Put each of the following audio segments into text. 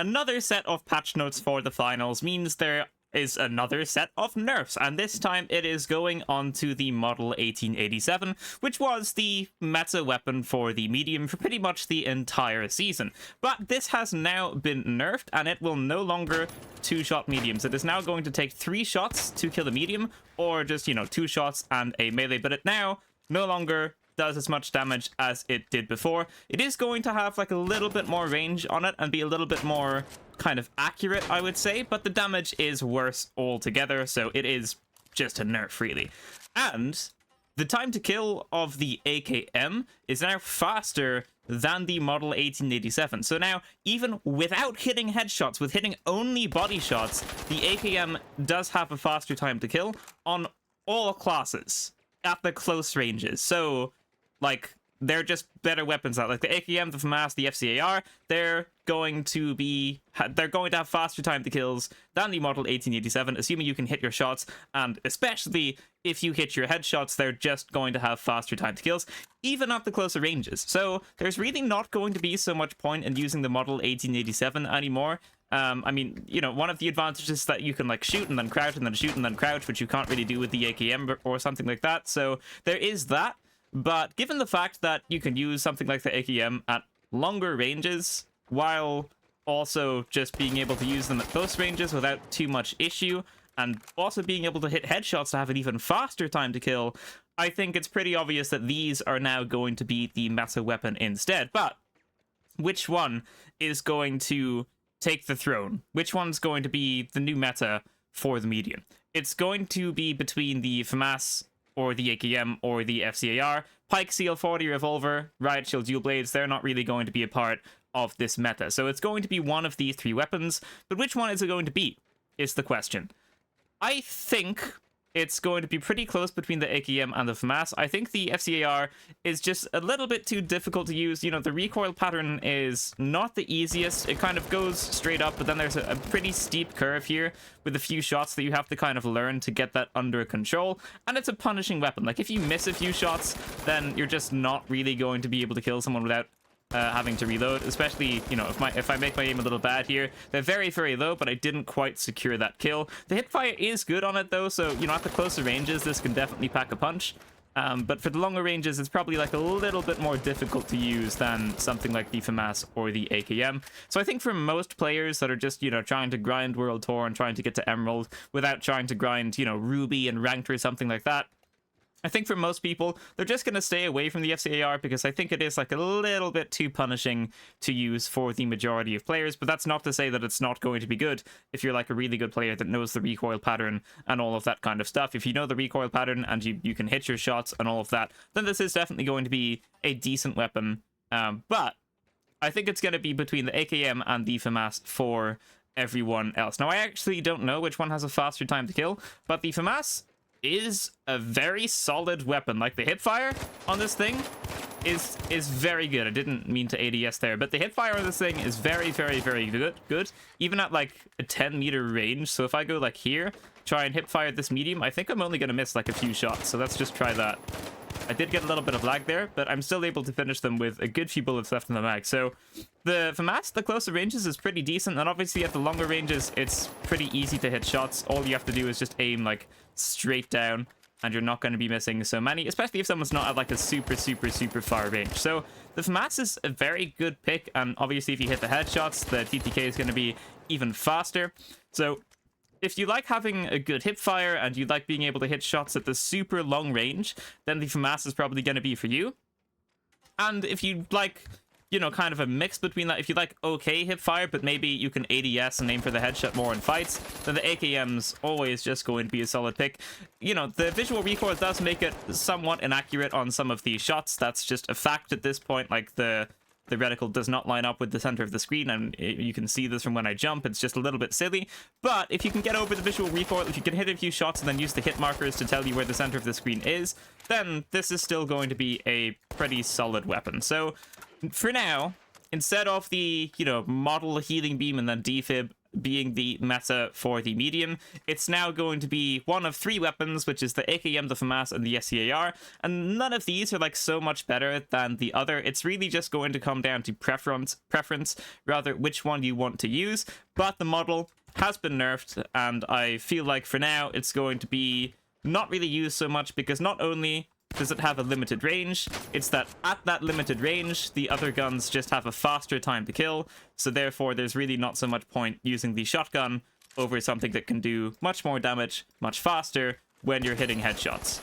another set of patch notes for the finals means there is another set of nerfs, and this time it is going on to the Model 1887, which was the meta weapon for the medium for pretty much the entire season. But this has now been nerfed, and it will no longer two-shot mediums. It is now going to take 3 shots to kill a medium, or just, 2 shots and a melee, but it now no longer does as much damage as it did before. It is going to have like a little bit more range on it and be a little bit more kind of accurate, I would say, but the damage is worse altogether, so it is just a nerf, really. And the time to kill of the AKM is now faster than the Model 1887. So now, even without hitting headshots, with hitting only body shots, the AKM does have a faster time to kill on all classes at the close ranges. So, like, they're just better weapons out. Like the AKM, the FAMAS, the FCAR, they're going to have faster time to kills than the Model 1887, assuming you can hit your shots, and especially if you hit your headshots, they're just going to have faster time to kills, even at the closer ranges. So there's really not going to be so much point in using the Model 1887 anymore. I mean, one of the advantages is that you can like shoot and then crouch and then shoot and then crouch, which you can't really do with the AKM or something like that. So there is that. But given the fact that you can use something like the AKM at longer ranges, while also just being able to use them at close ranges without too much issue, and also being able to hit headshots to have an even faster time to kill, I think it's pretty obvious that these are now going to be the meta weapon instead. But which one is going to take the throne? Which one's going to be the new meta for the medium? It's going to be between the FAMAS or the AKM or the FCAR. Pike, CL40, Revolver, Riot Shield, Dual Blades, they're not really going to be a part of this meta. So it's going to be one of these 3 weapons, but which one is it going to be, is the question. I think it's going to be pretty close between the AKM and the FAMAS. I think the FCAR is just a little bit too difficult to use. The recoil pattern is not the easiest. It kind of goes straight up, but then there's a pretty steep curve here with a few shots that you have to kind of learn to get that under control. And it's a punishing weapon. Like, if you miss a few shots, then you're just not really going to be able to kill someone without having to reload, especially, if I make my aim a little bad here. They're very, very low, but I didn't quite secure that kill. The hipfire is good on it, though, so, at the closer ranges, this can definitely pack a punch. But for the longer ranges, it's probably, like, a little bit more difficult to use than something like the FAMAS or the AKM. So I think for most players that are just, trying to grind World Tour and trying to get to Emerald without trying to grind, Ruby and Ranked or something like that, I think for most people, they're just going to stay away from the FCAR because I think it is like a little bit too punishing to use for the majority of players, but that's not to say that it's not going to be good if you're like a really good player that knows the recoil pattern and all of that kind of stuff. If you know the recoil pattern and you can hit your shots and all of that, then this is definitely going to be a decent weapon. But I think it's going to be between the AKM and the FAMAS for everyone else. Now, I actually don't know which one has a faster time to kill, but the FAMAS is a very solid weapon. Like, the hipfire on this thing is very good. I didn't mean to ADS there, but the hipfire on this thing is very, very, very good. Even at like a 10-meter range. So if I go like here, try and hipfire this medium, I think I'm only going to miss like a few shots. So let's just try that. I did get a little bit of lag there, but I'm still able to finish them with a good few bullets left in the mag. So the FAMAS, the closer ranges is pretty decent, and obviously at the longer ranges, it's pretty easy to hit shots. All you have to do is just aim like straight down, and you're not going to be missing so many, especially if someone's not at like a super, super, super far range. So the FAMAS is a very good pick, and obviously if you hit the headshots, the TTK is going to be even faster. So if you like having a good hipfire and you like being able to hit shots at the super long range, then the FAMAS is probably going to be for you. And if you like, kind of a mix between that, if you like okay hipfire, but maybe you can ADS and aim for the headshot more in fights, then the AKM's always just going to be a solid pick. The visual recoil does make it somewhat inaccurate on some of these shots. That's just a fact at this point. Like, the reticle does not line up with the center of the screen, and you can see this from when I jump. It's just a little bit silly. But if you can get over the visual recoil, if you can hit a few shots and then use the hit markers to tell you where the center of the screen is, then this is still going to be a pretty solid weapon. So for now, instead of the, model healing beam and then defib being the meta for the medium. It's now going to be one of 3 weapons, which is the AKM, the FAMAS, and the SCAR, and none of these are like so much better than the other. It's really just going to come down to preference, rather, which one you want to use. But the model has been nerfed, and I feel like for now it's going to be not really used so much, because not only does it have a limited range, it's that at that limited range, the other guns just have a faster time to kill, so therefore there's really not so much point using the shotgun over something that can do much more damage, much faster, when you're hitting headshots.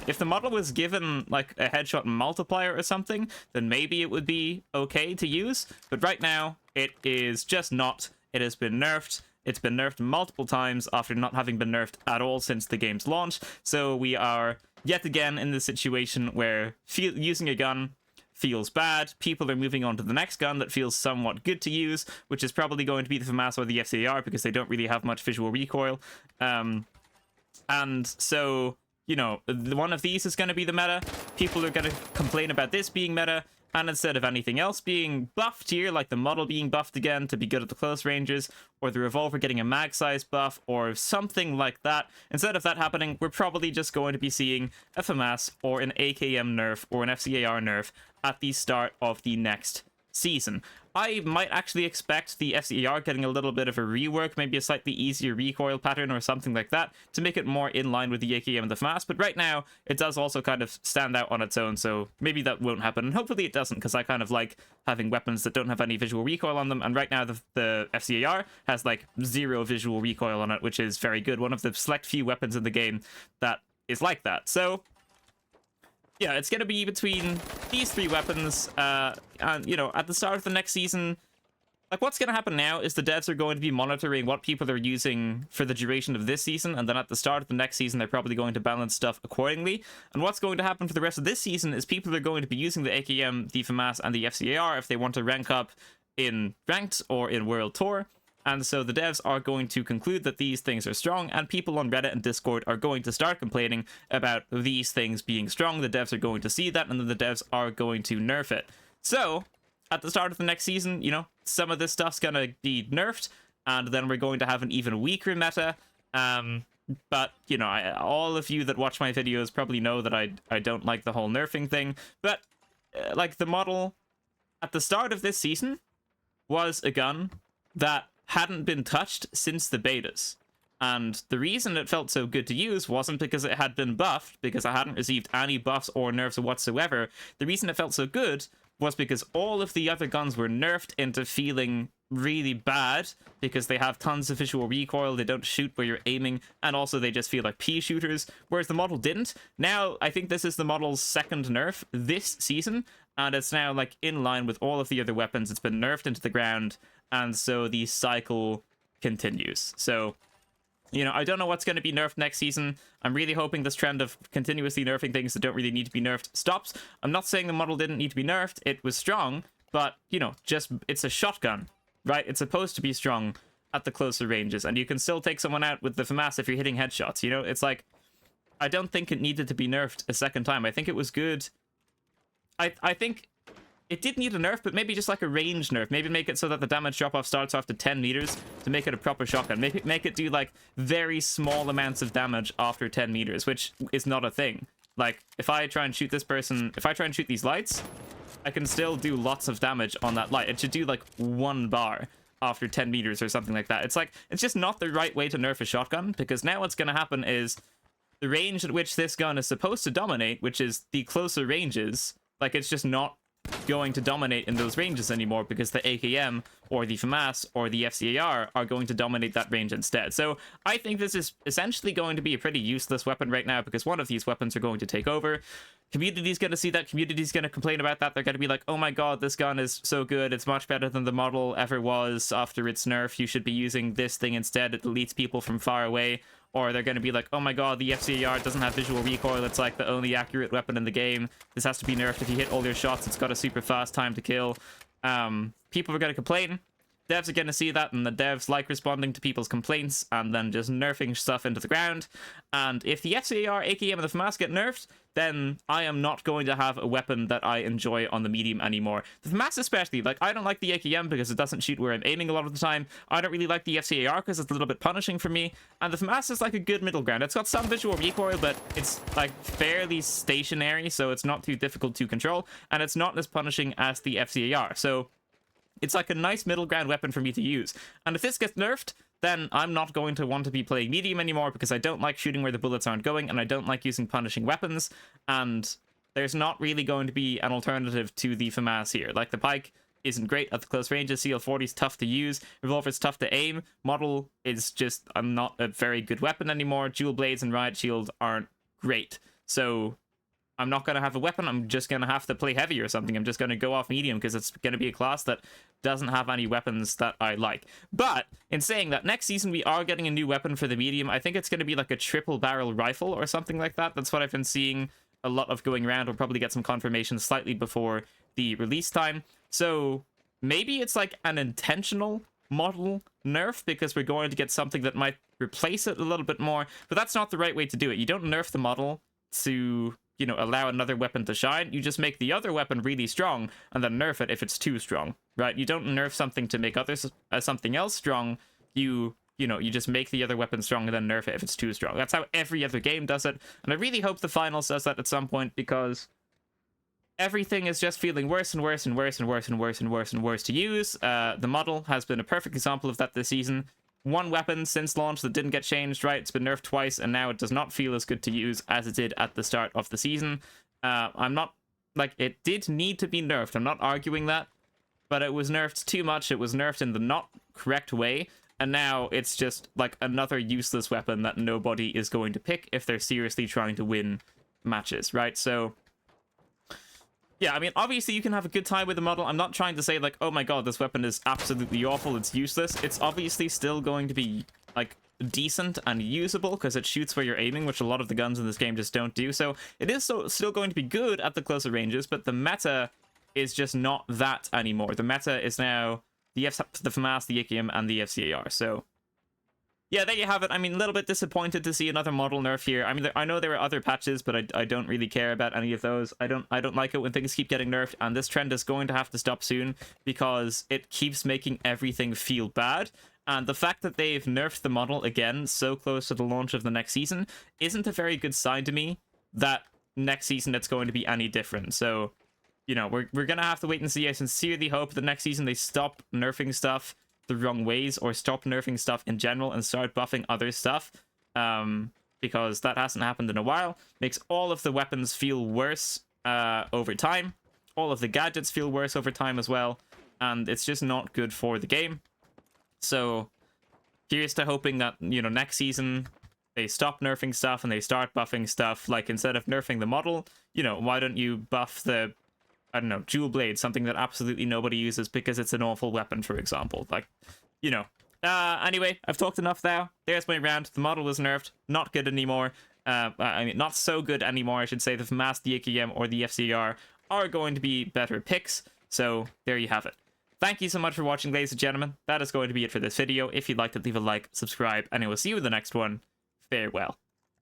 If the model was given like a headshot multiplier or something, then maybe it would be okay to use, but right now, it is just not. It has been nerfed. It's been nerfed multiple times after not having been nerfed at all since the game's launch, so we are yet again in the situation where using a gun feels bad. People are moving on to the next gun that feels somewhat good to use, which is probably going to be the FAMAS or the FCAR, because they don't really have much visual recoil. And so, you know, one of these is going to be the meta. People are going to complain about this being meta, and instead of anything else being buffed here, like the model being buffed again to be good at the close ranges, or the revolver getting a mag size buff, or something like that, instead of that happening, we're probably just going to be seeing a FAMAS or an AKM nerf or an FCAR nerf at the start of the next season. I might actually expect the FCAR getting a little bit of a rework, maybe a slightly easier recoil pattern or something like that, to make it more in line with the AKM and the FAMAS, but right now, it does also kind of stand out on its own, so maybe that won't happen, and hopefully it doesn't, because I kind of like having weapons that don't have any visual recoil on them, and right now the FCAR has like 0 visual recoil on it, which is very good, one of the select few weapons in the game that is like that. So yeah, it's going to be between these 3 weapons, and, you know, at the start of the next season, like, what's going to happen now is the devs are going to be monitoring what people are using for the duration of this season, and then at the start of the next season, they're probably going to balance stuff accordingly, and what's going to happen for the rest of this season is people are going to be using the AKM, the FAMAS, and the FCAR if they want to rank up in Ranked or in World Tour. And so the devs are going to conclude that these things are strong, and people on Reddit and Discord are going to start complaining about these things being strong. The devs are going to see that, and then the devs are going to nerf it. So, at the start of the next season, you know, some of this stuff's gonna be nerfed, and then we're going to have an even weaker meta. But, you know, all of you that watch my videos probably know that I don't like the whole nerfing thing. But, like, the model at the start of this season was a gun that hadn't been touched since the betas, and the reason it felt so good to use wasn't because it had been buffed, because I hadn't received any buffs or nerfs whatsoever. The reason it felt so good was because all of the other guns were nerfed into feeling really bad, because they have tons of visual recoil, they don't shoot where you're aiming, and also they just feel like pea shooters, whereas the model didn't. Now, I think this is the model's 2nd nerf this season, and it's now, like, in line with all of the other weapons. It's been nerfed into the ground, and so the cycle continues. So, you know, I don't know what's going to be nerfed next season. I'm really hoping this trend of continuously nerfing things that don't really need to be nerfed stops. I'm not saying the model didn't need to be nerfed. It was strong, but, you know, just, it's a shotgun, right? It's supposed to be strong at the closer ranges, and you can still take someone out with the FAMAS if you're hitting headshots, you know? It's like, I don't think it needed to be nerfed a second time. I think it was good. I think it did need a nerf, but maybe just like a range nerf. Maybe make it so that the damage drop-off starts after 10 meters to make it a proper shotgun. Make it do, like, very small amounts of damage after 10 meters, which is not a thing. Like, if I try and shoot this person, if I try and shoot these lights, I can still do lots of damage on that light. It should do, like, 1 bar after 10 meters or something like that. It's like, it's just not the right way to nerf a shotgun, because now what's going to happen is the range at which this gun is supposed to dominate, which is the closer ranges, like, it's just not going to dominate in those ranges anymore, because the AKM or the FAMAS or the FCAR are going to dominate that range instead. So I think this is essentially going to be a pretty useless weapon right now, because one of these weapons are going to take over. Community's going to see that. Community's going to complain about that. They're going to be like, oh my god, this gun is so good. It's much better than the model ever was after its nerf. You should be using this thing instead. It deletes people from far away. Or they're going to be like, oh my god, the FCAR doesn't have visual recoil. It's like the only accurate weapon in the game. This has to be nerfed. If you hit all your shots, it's got a super fast time to kill. People are going to complain. devs are going to see that, and the devs like responding to people's complaints and then just nerfing stuff into the ground. And if the FCAR, AKM, and the FAMAS get nerfed, then I am not going to have a weapon that I enjoy on the medium anymore. The FAMAS especially, like, I don't like the AKM because it doesn't shoot where I'm aiming a lot of the time. I don't really like the FCAR because it's a little bit punishing for me. And the FAMAS is like a good middle ground. It's got some visual recoil, but it's like fairly stationary, so it's not too difficult to control, and it's not as punishing as the FCAR. So it's like a nice middle ground weapon for me to use. And if this gets nerfed, then I'm not going to want to be playing medium anymore because I don't like shooting where the bullets aren't going, and I don't like using punishing weapons, and there's not really going to be an alternative to the FAMAS here. Like, the pike isn't great at the close ranges, CL40 is tough to use, revolver's tough to aim, model is just not a very good weapon anymore, dual blades and riot shield aren't great. So I'm not going to have a weapon, I'm just going to have to play heavy or something. I'm just going to go off medium because it's going to be a class that doesn't have any weapons that I like. But in saying that, next season we are getting a new weapon for the medium. I think it's going to be like a triple barrel rifle or something like that. That's what I've been seeing a lot of going around. We'll probably get some confirmation slightly before the release time. So maybe it's like an intentional model nerf because we're going to get something that might replace it a little bit more. But that's not the right way to do it. You don't nerf the model to, you know, allow another weapon to shine. You just make the other weapon really strong and then nerf it if it's too strong, right? You don't nerf something to make something else strong. You just make the other weapon strong and then nerf it if it's too strong. That's how every other game does it. And I really hope the finals does that at some point, because everything is just feeling worse and worse and worse and worse and worse and worse and worse to use. The model has been a perfect example of that this season. One weapon since launch that didn't get changed, right? It's been nerfed twice, and now it does not feel as good to use as it did at the start of the season. I'm not, like, it did need to be nerfed. I'm not arguing that, but it was nerfed too much. It was nerfed in the not correct way, and now it's just, like, another useless weapon that nobody is going to pick if they're seriously trying to win matches, right? So yeah, I mean, obviously you can have a good time with the model. I'm not trying to say, like, oh my god, this weapon is absolutely awful, it's useless. It's obviously still going to be, like, decent and usable because it shoots where you're aiming, which a lot of the guns in this game just don't do. So it is still going to be good at the closer ranges, but the meta is just not that anymore. The meta is now the FAMAS, the AKM, and the FCAR. So yeah, there you have it. I mean, a little bit disappointed to see another model nerf here. I mean, I know there were other patches, but I don't really care about any of those. I don't like it when things keep getting nerfed, and this trend is going to have to stop soon because it keeps making everything feel bad. And the fact that they've nerfed the model again so close to the launch of the next season isn't a very good sign to me that next season it's going to be any different. So, you know, we're gonna have to wait and see. I sincerely hope that next season they stop nerfing stuff the wrong ways, or stop nerfing stuff in general and start buffing other stuff, because that hasn't happened in a while. Makes all of the weapons feel worse over time. All of the gadgets feel worse over time as well, and it's just not good for the game. So here's to hoping that, you know, next season they stop nerfing stuff and they start buffing stuff. Like, instead of nerfing the model, you know, why don't you buff the, I don't know, dual blade, something that absolutely nobody uses because it's an awful weapon, for example. Like, you know. Anyway, I've talked enough now. There's my round. The model was nerfed. Not good anymore. I mean, not so good anymore, I should say. The FAMAS, the AKM, or the FCR are going to be better picks. So, there you have it. Thank you so much for watching, ladies and gentlemen. That is going to be it for this video. If you'd like to leave a like, subscribe, and I will see you in the next one. Farewell.